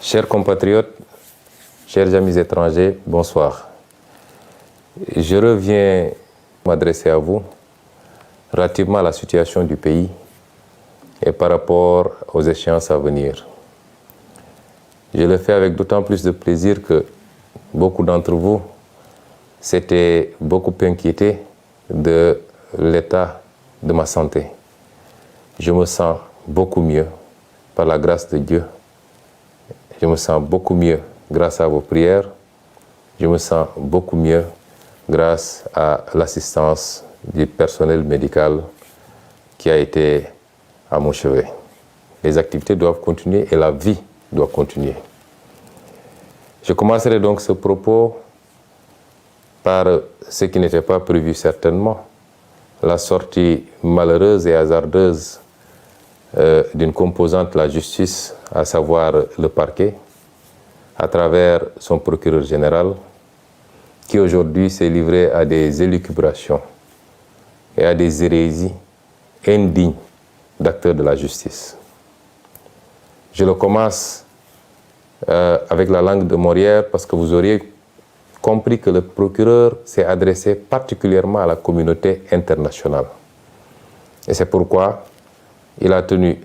Chers compatriotes, chers amis étrangers, bonsoir. Je reviens m'adresser à vous relativement à la situation du pays et par rapport aux échéances à venir. Je le fais avec d'autant plus de plaisir que beaucoup d'entre vous s'étaient beaucoup inquiétés de l'état de ma santé. Je me sens beaucoup mieux par la grâce de Dieu. Je me sens beaucoup mieux grâce à vos prières. Je me sens beaucoup mieux grâce à l'assistance du personnel médical qui a été à mon chevet. Les activités doivent continuer et la vie doit continuer. Je commencerai donc ce propos par ce qui n'était pas prévu certainement, la sortie malheureuse et hasardeuse d'une composante de la justice, à savoir le parquet, à travers son procureur général, qui aujourd'hui s'est livré à des élucubrations et à des hérésies indignes d'acteurs de la justice. Je le commence avec la langue de Molière parce que vous auriez compris que le procureur s'est adressé particulièrement à la communauté internationale. Et c'est pourquoi il a tenu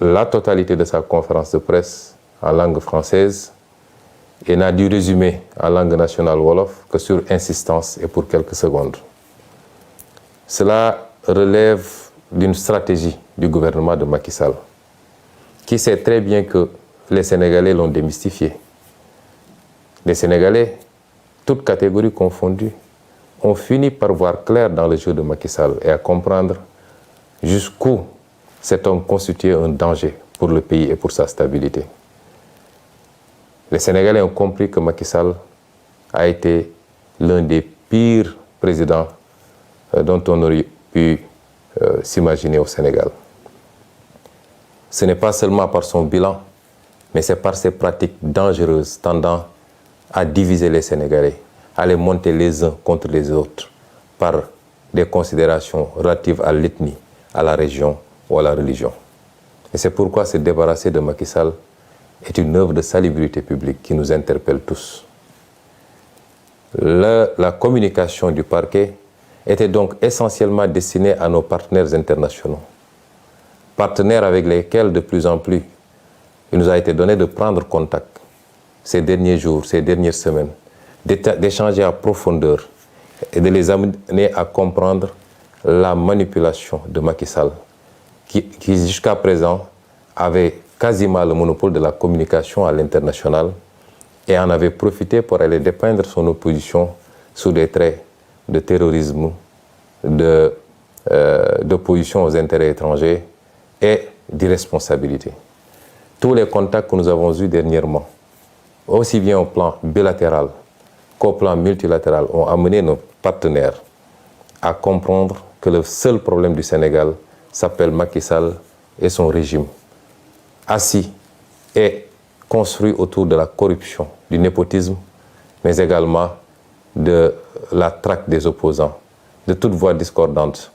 la totalité de sa conférence de presse en langue française et n'a dû résumer en langue nationale wolof que sur insistance et pour quelques secondes. Cela relève d'une stratégie du gouvernement de Macky Sall, qui sait très bien que les Sénégalais l'ont démystifié. Les Sénégalais, toutes catégories confondues, ont fini par voir clair dans le jeu de Macky Sall et à comprendre jusqu'où cet homme constituait un danger pour le pays et pour sa stabilité. Les Sénégalais ont compris que Macky Sall a été l'un des pires présidents dont on aurait pu s'imaginer au Sénégal. Ce n'est pas seulement par son bilan, mais c'est par ses pratiques dangereuses tendant à diviser les Sénégalais, à les monter les uns contre les autres par des considérations relatives à l'ethnie, à la région ou à la religion. Et c'est pourquoi se débarrasser de Macky Sall est une œuvre de salubrité publique qui nous interpelle tous. La communication du parquet était donc essentiellement destinée à nos partenaires internationaux, partenaires avec lesquels de plus en plus il nous a été donné de prendre contact ces derniers jours, ces dernières semaines, d'échanger à profondeur et de les amener à comprendre la manipulation de Macky Sall, qui jusqu'à présent avait quasiment le monopole de la communication à l'international et en avait profité pour aller dépeindre son opposition sous des traits de terrorisme, d'opposition aux intérêts étrangers et d'irresponsabilité. Tous les contacts que nous avons eus dernièrement, aussi bien au plan bilatéral qu'au plan multilatéral, ont amené nos partenaires à comprendre que le seul problème du Sénégal s'appelle Macky Sall et son régime, assis et construit autour de la corruption, du népotisme, mais également de la traque des opposants, de toute voix discordante,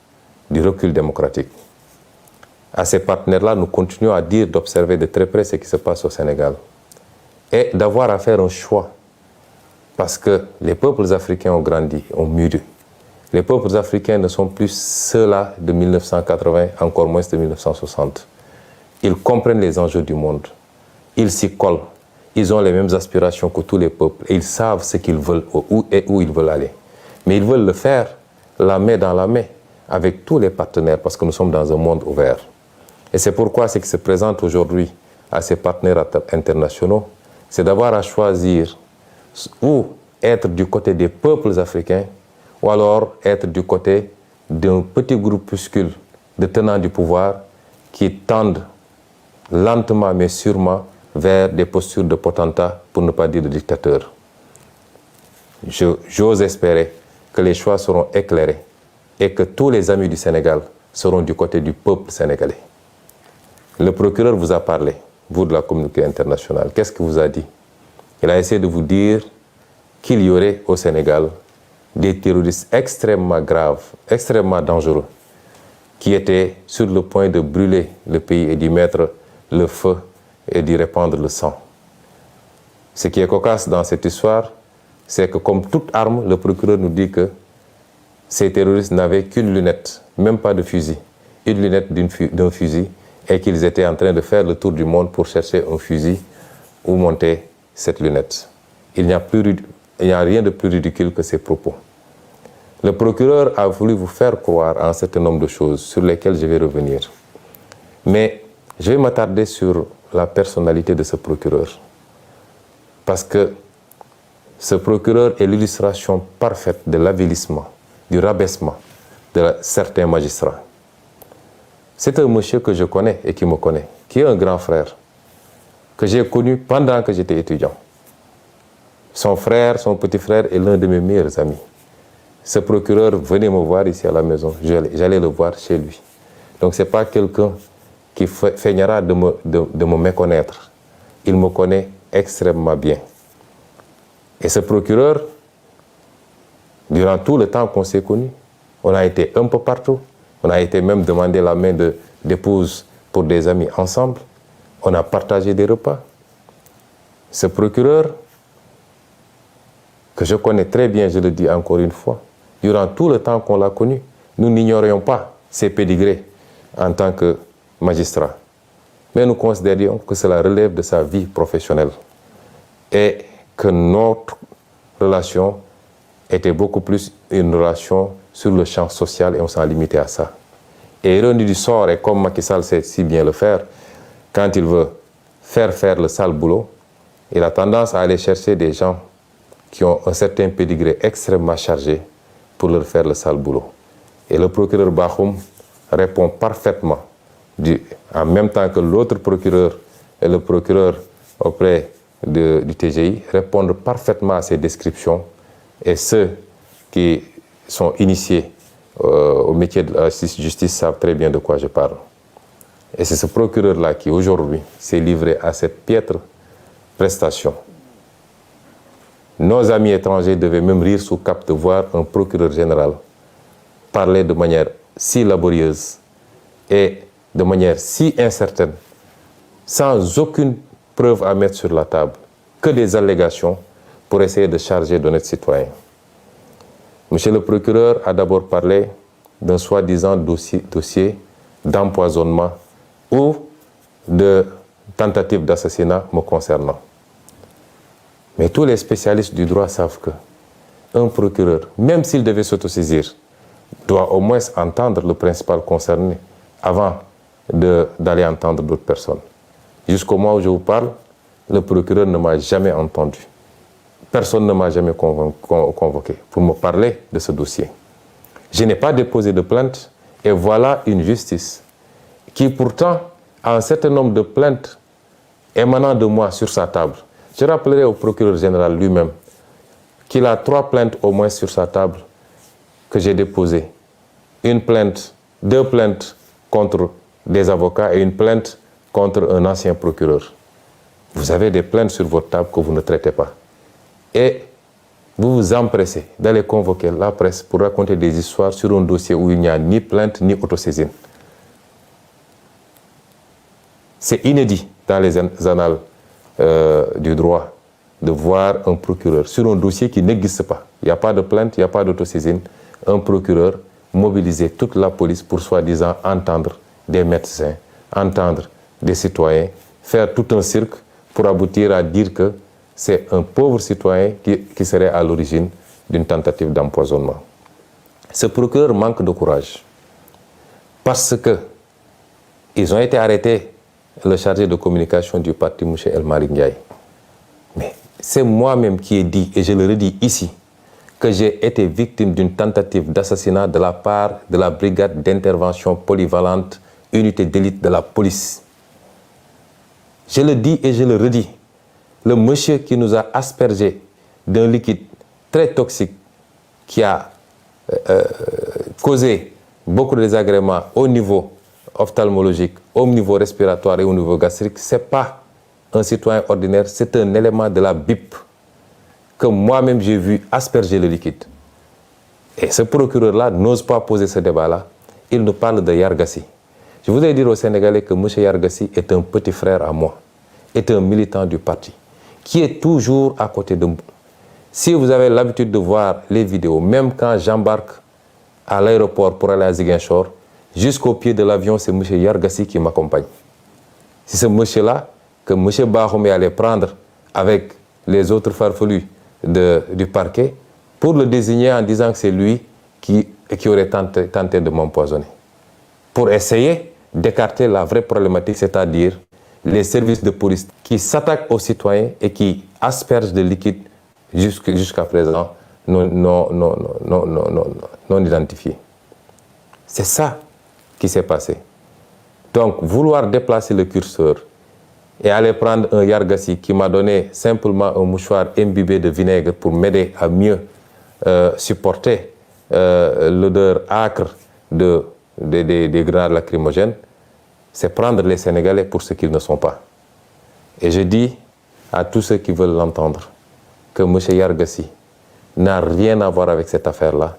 du recul démocratique. À ces partenaires-là, nous continuons à dire d'observer de très près ce qui se passe au Sénégal et d'avoir à faire un choix, parce que les peuples africains ont grandi, ont mûri. Les peuples africains ne sont plus ceux-là de 1980, encore moins de 1960. Ils comprennent les enjeux du monde, ils s'y collent, ils ont les mêmes aspirations que tous les peuples et ils savent ce qu'ils veulent et où ils veulent aller. Mais ils veulent le faire la main dans la main avec tous les partenaires parce que nous sommes dans un monde ouvert. Et c'est pourquoi ce qui se présente aujourd'hui à ces partenaires internationaux, c'est d'avoir à choisir ou être du côté des peuples africains ou alors être du côté d'un petit groupuscule de tenants du pouvoir qui tendent lentement mais sûrement vers des postures de potentats, pour ne pas dire de dictateurs. J'ose espérer que les choix seront éclairés et que tous les amis du Sénégal seront du côté du peuple sénégalais. Le procureur vous a parlé, vous de la communauté internationale. Qu'est-ce qu'il vous a dit? Il a essayé de vous dire qu'il y aurait au Sénégal des terroristes extrêmement graves, extrêmement dangereux, qui étaient sur le point de brûler le pays et d'y mettre le feu et d'y répandre le sang. Ce qui est cocasse dans cette histoire, c'est que comme toute arme, le procureur nous dit que ces terroristes n'avaient qu'une lunette, même pas de fusil, une lunette d'un fusil, et qu'ils étaient en train de faire le tour du monde pour chercher un fusil où monter cette lunette. Il n'y a rien de plus ridicule que ces propos. Le procureur a voulu vous faire croire à un certain nombre de choses sur lesquelles je vais revenir. Mais je vais m'attarder sur la personnalité de ce procureur. Parce que ce procureur est l'illustration parfaite de l'avilissement, du rabaissement de certains magistrats. C'est un monsieur que je connais et qui me connaît, qui est un grand frère, que j'ai connu pendant que j'étais étudiant. Son frère, son petit frère est l'un de mes meilleurs amis. Ce procureur venait me voir ici à la maison, j'allais le voir chez lui. Donc ce n'est pas quelqu'un qui feignera de me méconnaître. Il me connaît extrêmement bien. Et ce procureur, durant tout le temps qu'on s'est connus, on a été un peu partout. On a été même demander la main d'épouse pour des amis ensemble. On a partagé des repas. Ce procureur, que je connais très bien, je le dis encore une fois, durant tout le temps qu'on l'a connu, nous n'ignorions pas ses pédigrés en tant que magistrat. Mais nous considérions que cela relève de sa vie professionnelle et que notre relation était beaucoup plus une relation sur le champ social et on s'en limitait à ça. Et ironie du sort, et comme Macky Sall sait si bien le faire, quand il veut faire le sale boulot, il a tendance à aller chercher des gens qui ont un certain pédigré extrêmement chargé pour leur faire le sale boulot. Et le procureur Bakhoum répond parfaitement, en même temps que l'autre procureur et le procureur auprès du TGI répondent parfaitement à ces descriptions. Et ceux qui sont initiés au métier de la justice savent très bien de quoi je parle. Et c'est ce procureur-là qui, aujourd'hui, s'est livré à cette piètre prestation. Nos amis étrangers devaient même rire sous cap de voir un procureur général parler de manière si laborieuse et de manière si incertaine, sans aucune preuve à mettre sur la table, que des allégations pour essayer de charger d'honnêtes citoyens. Monsieur le procureur a d'abord parlé d'un soi-disant dossier d'empoisonnement ou de tentative d'assassinat me concernant. Mais tous les spécialistes du droit savent qu'un procureur, même s'il devait s'autosaisir, doit au moins entendre le principal concerné avant d'aller entendre d'autres personnes. Jusqu'au moment où je vous parle, le procureur ne m'a jamais entendu. Personne ne m'a jamais convoqué pour me parler de ce dossier. Je n'ai pas déposé de plainte et voilà une justice qui pourtant a un certain nombre de plaintes émanant de moi sur sa table. Je rappellerai au procureur général lui-même qu'il a 3 plaintes au moins sur sa table que j'ai déposées. Une plainte, 2 plaintes contre des avocats et une plainte contre un ancien procureur. Vous avez des plaintes sur votre table que vous ne traitez pas. Et vous vous empressez d'aller convoquer la presse pour raconter des histoires sur un dossier où il n'y a ni plainte ni autosaisine. C'est inédit dans les annales du droit de voir un procureur sur un dossier qui n'existe pas. Il n'y a pas de plainte, il n'y a pas d'autosaisine. Un procureur mobiliser toute la police pour soi-disant entendre des médecins, entendre des citoyens, faire tout un cirque pour aboutir à dire que c'est un pauvre citoyen qui serait à l'origine d'une tentative d'empoisonnement. Ce procureur manque de courage parce que ils ont été arrêtés, le chargé de communication du parti, M. El Malick Ndiaye. Mais c'est moi-même qui ai dit, et je le redis ici, que j'ai été victime d'une tentative d'assassinat de la part de la brigade d'intervention polyvalente, unité d'élite de la police. Je le dis et je le redis. Le monsieur qui nous a aspergé d'un liquide très toxique qui a causé beaucoup de désagréments au niveau ophtalmologique, au niveau respiratoire et au niveau gastrique, ce n'est pas un citoyen ordinaire, c'est un élément de la BIP que moi-même j'ai vu asperger le liquide. Et ce procureur-là n'ose pas poser ce débat-là. Il nous parle de Yargassi. Je voudrais dire aux Sénégalais que M. Yargassi est un petit frère à moi, est un militant du parti, qui est toujours à côté de moi. Si vous avez l'habitude de voir les vidéos, même quand j'embarque à l'aéroport pour aller à Ziguinchor, jusqu'au pied de l'avion, c'est M. Yargassi qui m'accompagne. C'est ce monsieur-là que M. Bahoumé allait prendre avec les autres farfelus du parquet pour le désigner en disant que c'est lui qui aurait tenté de m'empoisonner. Pour essayer d'écarter la vraie problématique, c'est-à-dire les services de police qui s'attaquent aux citoyens et qui aspergent de liquide jusqu'à présent non identifiés. C'est ça qui s'est passé. Donc, vouloir déplacer le curseur et aller prendre un Yargassi qui m'a donné simplement un mouchoir imbibé de vinaigre pour m'aider à mieux supporter l'odeur âcre des grenades lacrymogènes, c'est prendre les Sénégalais pour ce qu'ils ne sont pas. Et je dis à tous ceux qui veulent l'entendre que M. Yargassi n'a rien à voir avec cette affaire-là,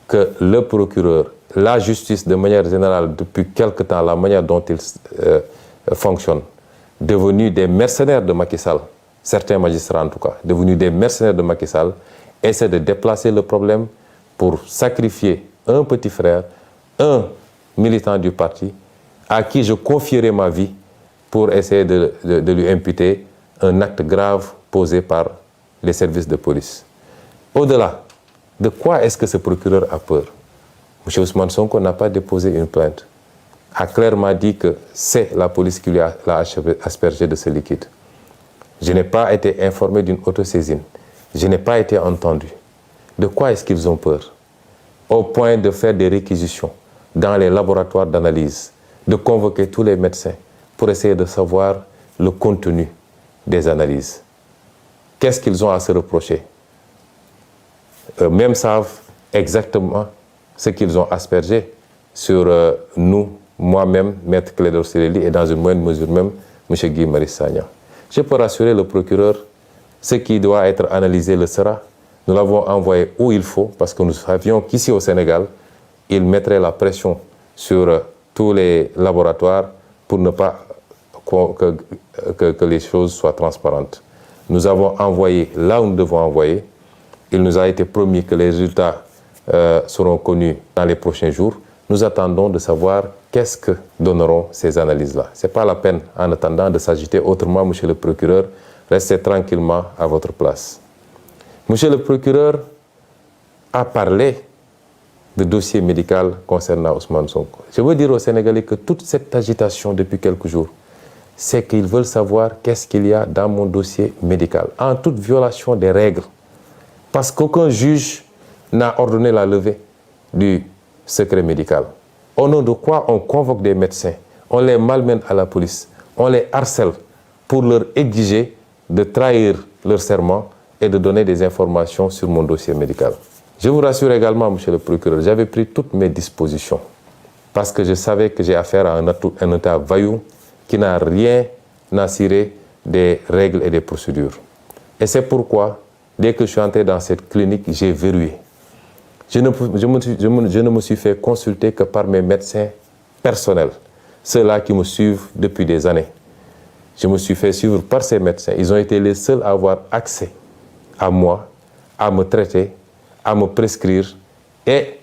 que le procureur, la justice de manière générale, depuis quelque temps, la manière dont ils fonctionnent, devenus des mercenaires de Macky Sall, certains magistrats en tout cas, devenus des mercenaires de Macky Sall, essaient de déplacer le problème pour sacrifier un petit frère, un militant du parti, à qui je confierai ma vie pour essayer de lui imputer un acte grave posé par les services de police. Au-delà, de quoi est-ce que ce procureur a peur? M. Ousmane Sonko n'a pas déposé une plainte, a clairement dit que c'est la police qui l'a aspergé de ce liquide. Je n'ai pas été informé d'une autosaisine. Je n'ai pas été entendu. De quoi est-ce qu'ils ont peur? Au point de faire des réquisitions dans les laboratoires d'analyse, de convoquer tous les médecins pour essayer de savoir le contenu des analyses. Qu'est-ce qu'ils ont à se reprocher? Eux-mêmes savent exactement ce qu'ils ont aspergé sur nous, moi-même, Maître Clédor Ciré Ly, et dans une moindre mesure même, M. Guy Marius Sagna. Je peux rassurer le procureur, ce qui doit être analysé le sera. Nous l'avons envoyé où il faut, parce que nous savions qu'ici au Sénégal, il mettrait la pression sur tous les laboratoires pour ne pas que les choses soient transparentes. Nous avons envoyé là où nous devons envoyer. Il nous a été promis que les résultats seront connus dans les prochains jours. Nous attendons de savoir qu'est-ce que donneront ces analyses-là. Ce n'est pas la peine, en attendant, de s'agiter autrement, monsieur le procureur. Restez tranquillement à votre place. Monsieur le procureur a parlé de dossier médical concernant Ousmane Sonko. Je veux dire aux Sénégalais que toute cette agitation depuis quelques jours, c'est qu'ils veulent savoir qu'est-ce qu'il y a dans mon dossier médical, en toute violation des règles. Parce qu'aucun juge n'a ordonné la levée du secret médical. Au nom de quoi on convoque des médecins, on les malmène à la police, on les harcèle pour leur exiger de trahir leur serment et de donner des informations sur mon dossier médical. Je vous rassure également, monsieur le procureur, j'avais pris toutes mes dispositions parce que je savais que j'ai affaire à un État vaillou qui n'a rien à cirer des règles et des procédures. Et c'est pourquoi, dès que je suis entré dans cette clinique, j'ai verrouillé. Je ne me suis fait consulter que par mes médecins personnels, ceux-là qui me suivent depuis des années. Je me suis fait suivre par ces médecins. Ils ont été les seuls à avoir accès à moi, à me traiter, à me prescrire et